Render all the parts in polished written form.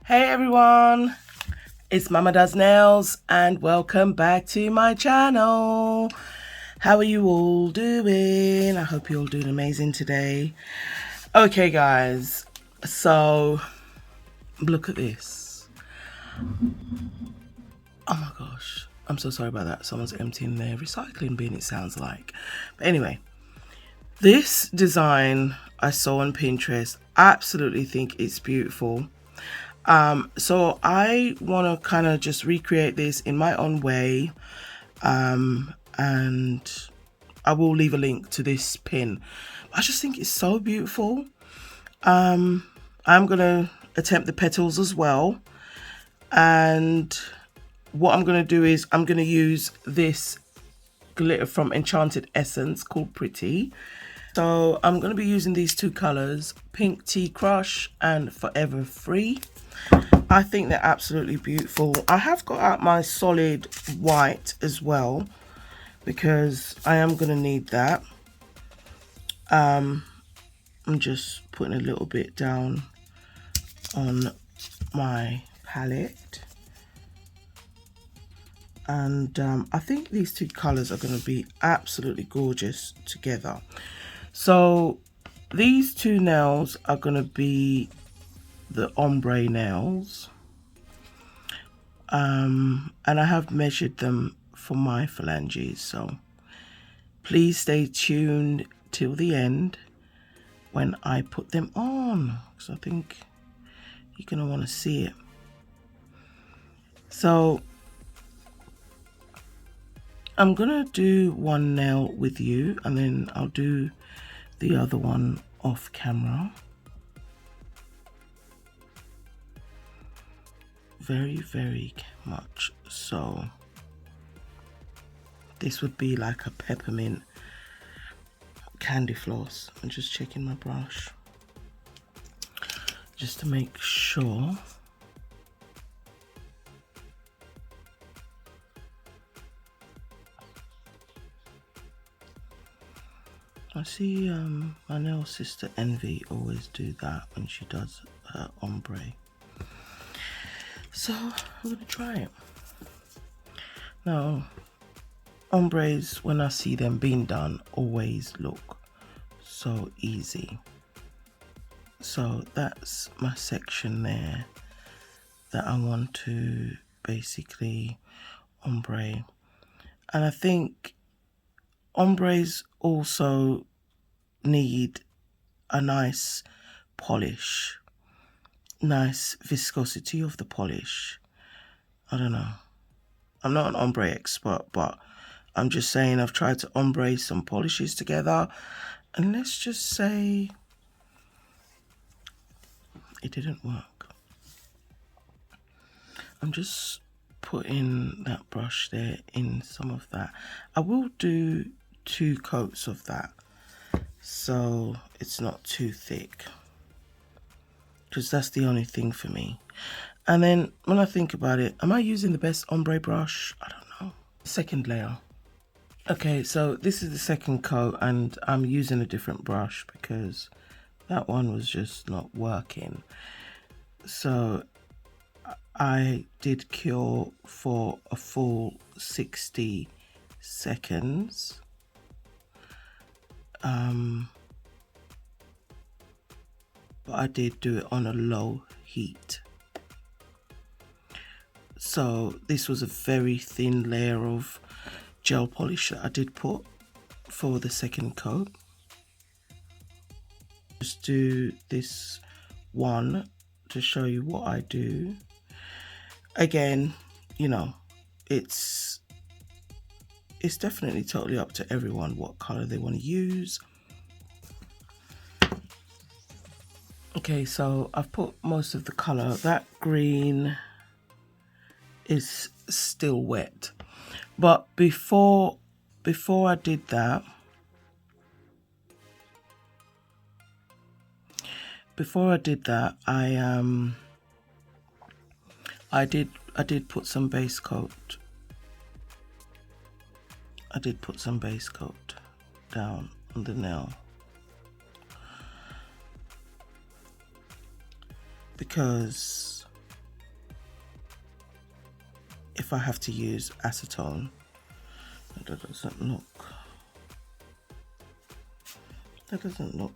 Hey everyone, it's Mama Does Nails and welcome back to my channel. How are you all doing? I hope you're all doing amazing today. Okay guys, so look at this. Oh my gosh, I'm so sorry about that. Someone's emptying their recycling bin, it sounds like. But anyway, this design I saw on Pinterest. I absolutely think it's beautiful. So I want to kind of just recreate this in my own way, and I will leave a link to this pin. I just think it's so beautiful. I'm gonna attempt the petals as well, and what I'm gonna do is I'm gonna use this glitter from Enchanted Essence called Pretty. So I'm going to be using these two colors, Pink Tea Crush and Forever Free. I think they're absolutely beautiful. I have got out my solid white as well because I am going to need that. I'm just putting a little bit down on my palette. And I think these two colors are going to be absolutely gorgeous together. So these two nails are going to be the ombre nails, and I have measured them for my phalanges, so please stay tuned till the end when I put them on, because I think you're going to want to see it. So I'm going to do one nail with you and then I'll do the other one off camera. Very much so. This would be like a peppermint candy floss. I'm just checking my brush just to make sure. I see my nail sister Envy always do that when she does her ombre. So I'm gonna try it. Now, ombres, when I see them being done, always look so easy. So that's my section there that I want to basically ombre. And I think ombres also need a nice polish, nice viscosity of the polish. I don't know. I'm not an ombre expert, but I'm just saying I've tried to ombre some polishes together, and let's just say it didn't work. I'm just putting that brush there in some of that. I will do 2 coats of that so it's not too thick, because that's the only thing for me. And then when I think about it, am I using the best ombre brush? I don't know. Second layer. Okay, so this is the second coat and I'm using a different brush because that one was just not working. So I did cure for a full 60 seconds. But I did do it on a low heat. So this was a very thin layer of gel polish that I did put for the second coat. Just do this one to show you what I do. Again, you know, it's definitely totally up to everyone what color they want to use. Okay, so I've put most of the color. That green is still wet, but before I did that, I did put some base coat. I did put some base coat down on the nail because if I have to use acetone. That doesn't look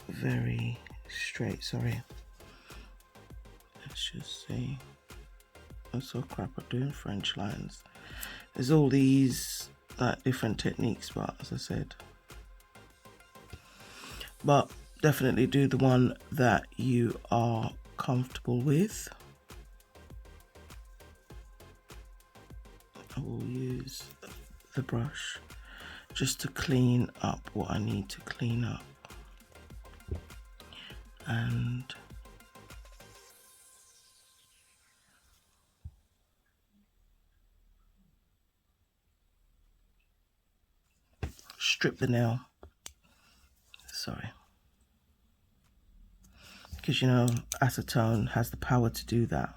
very straight, sorry. Let's just see. I'm so crap at doing French lines. There's all these like different techniques, but as I said, but definitely do the one that you are comfortable with. I will use the brush just to clean up what I need to clean up, and strip the nail, sorry, because you know acetone has the power to do that.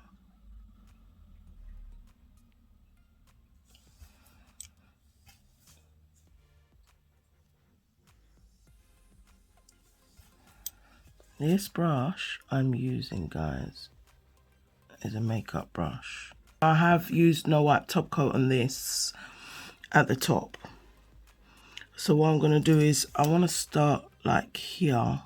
This brush I'm using, guys, is a makeup brush. I have used no wipe top coat on this at the top. So what I'm going to do is I want to start like here.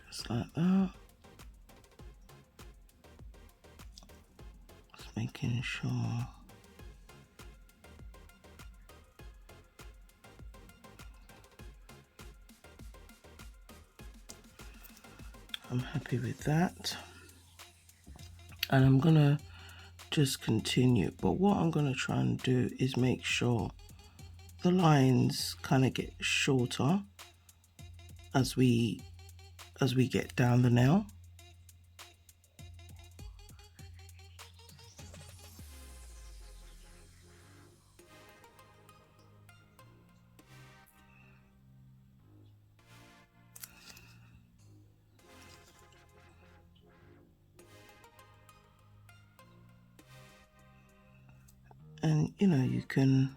Just like that. Just making sure. I'm happy with that. And I'm gonna just continue. But what I'm gonna try and do is make sure the lines kind of get shorter as we get down the nail. And you know, you can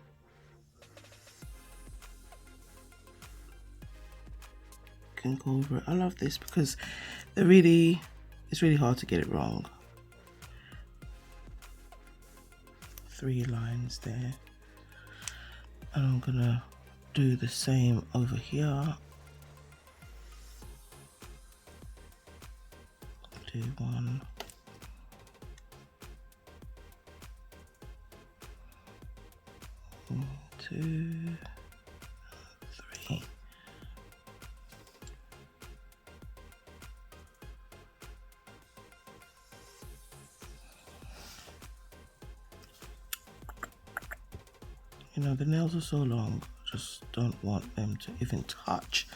go over it. I love this because it's really hard to get it wrong. 3 lines there, and I'm gonna do the same over here. Do 1, 2, 3. You know, the nails are so long, I just don't want them to even touch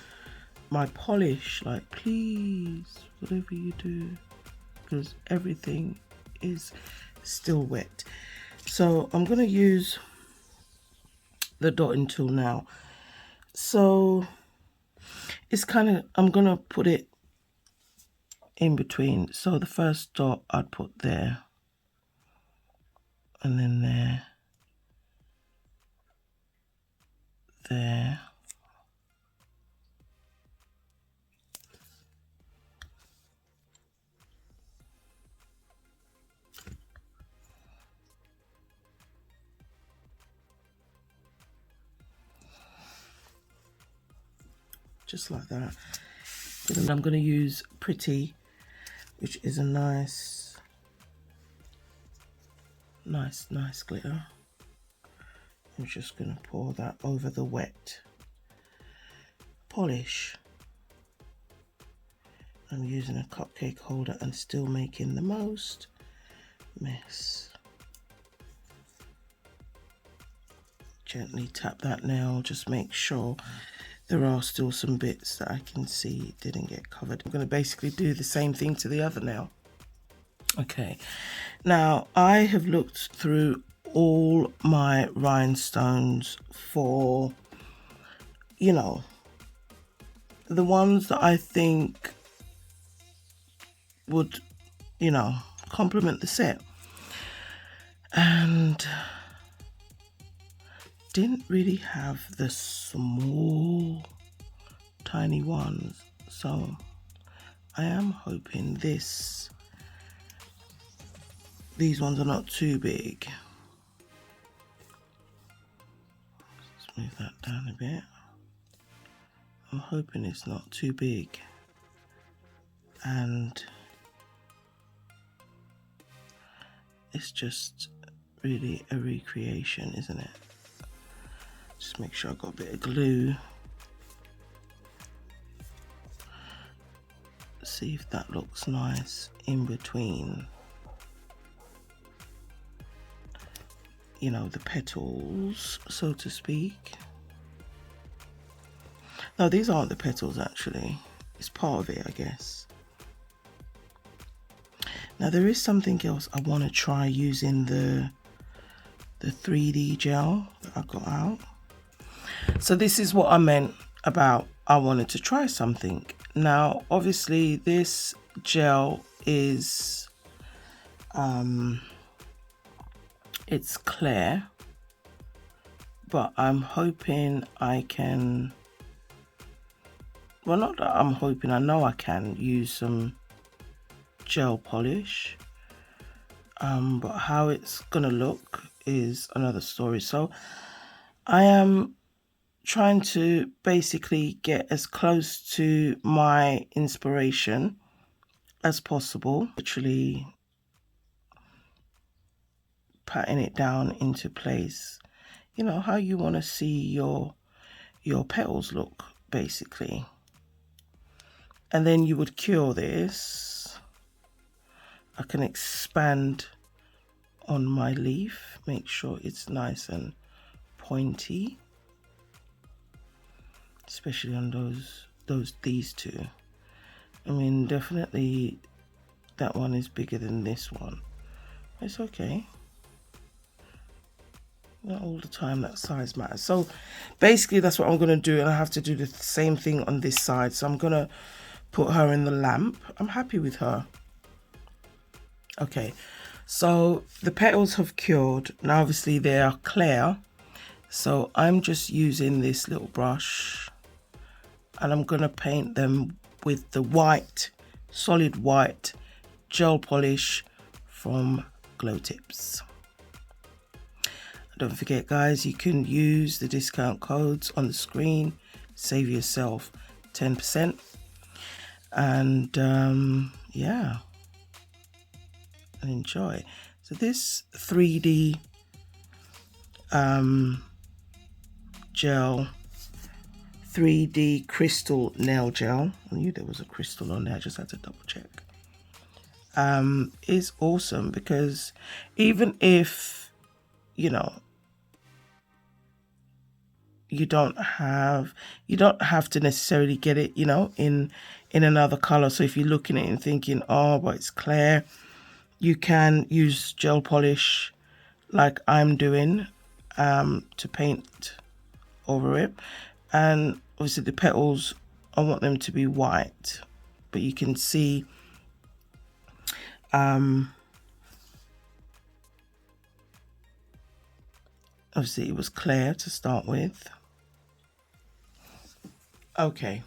my polish. Like, please, whatever you do, because everything is still wet. So I'm going to use the dotting tool now. So it's kind of, I'm going to put it in between. So the first dot I'd put there, and then there, there, just like that. And I'm going to use Pretty, which is a nice glitter. I'm just going to pour that over the wet polish. I'm using a cupcake holder and still making the most mess. Gently tap that nail, just make sure there are still some bits that I can see didn't get covered. I'm going to basically do the same thing to the other nail. Okay, now I have looked through all my rhinestones for, you know, the ones that I think would, you know, complement the set. And didn't really have the small, tiny ones. So I am hoping these ones are not too big. Let's move that down a bit. I'm hoping it's not too big. And it's just really a recreation, isn't it? Just make sure I've got a bit of glue. See if that looks nice in between, you know, the petals, so to speak. No, these aren't the petals actually. It's part of it, I guess. Now there is something else I want to try using the 3D gel that I got out. So this is what I meant about I wanted to try something. Now obviously this gel is it's clear, but I'm hoping I can, well, not that I'm hoping, I know I can use some gel polish, but how it's gonna look is another story. So I am trying to basically get as close to my inspiration as possible, literally patting it down into place, you know, how you want to see your petals look basically. And then you would cure this. I can expand on my leaf, make sure it's nice and pointy, especially on these two. I mean, definitely that one is bigger than this one. It's okay. Not all the time that size matters. So basically that's what I'm going to do, and I have to do the same thing on this side. So I'm going to put her in the lamp. I'm happy with her. Okay, so the petals have cured. Now obviously they are clear, so I'm just using this little brush and I'm going to paint them with the white, solid white gel polish from Glowtips. Don't forget guys, you can use the discount codes on the screen, save yourself 10%. And yeah, and enjoy. So this 3D gel, 3D crystal nail gel, I knew there was a crystal on there, I just had to double check, is awesome, because even if, you know, you don't have to necessarily get it, you know, in another color. So if you're looking at it and thinking, oh, but it's clear, you can use gel polish like I'm doing to paint over it. And obviously the petals, I want them to be white, but you can see obviously it was clear to start with. Okay.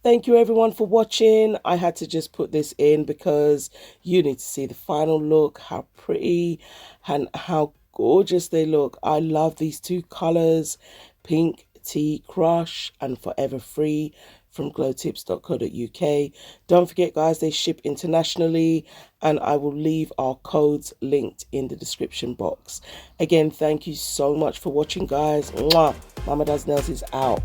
Thank you everyone for watching. I had to just put this in because you need to see the final look, how pretty and how gorgeous they look. I love these two colors, Pink Tea Crush and Forever Free from glowtips.co.uk. Don't forget guys, they ship internationally, and I will leave our codes linked in the description box. Again, thank you so much for watching guys. Mwah. Mama Does Nails is out.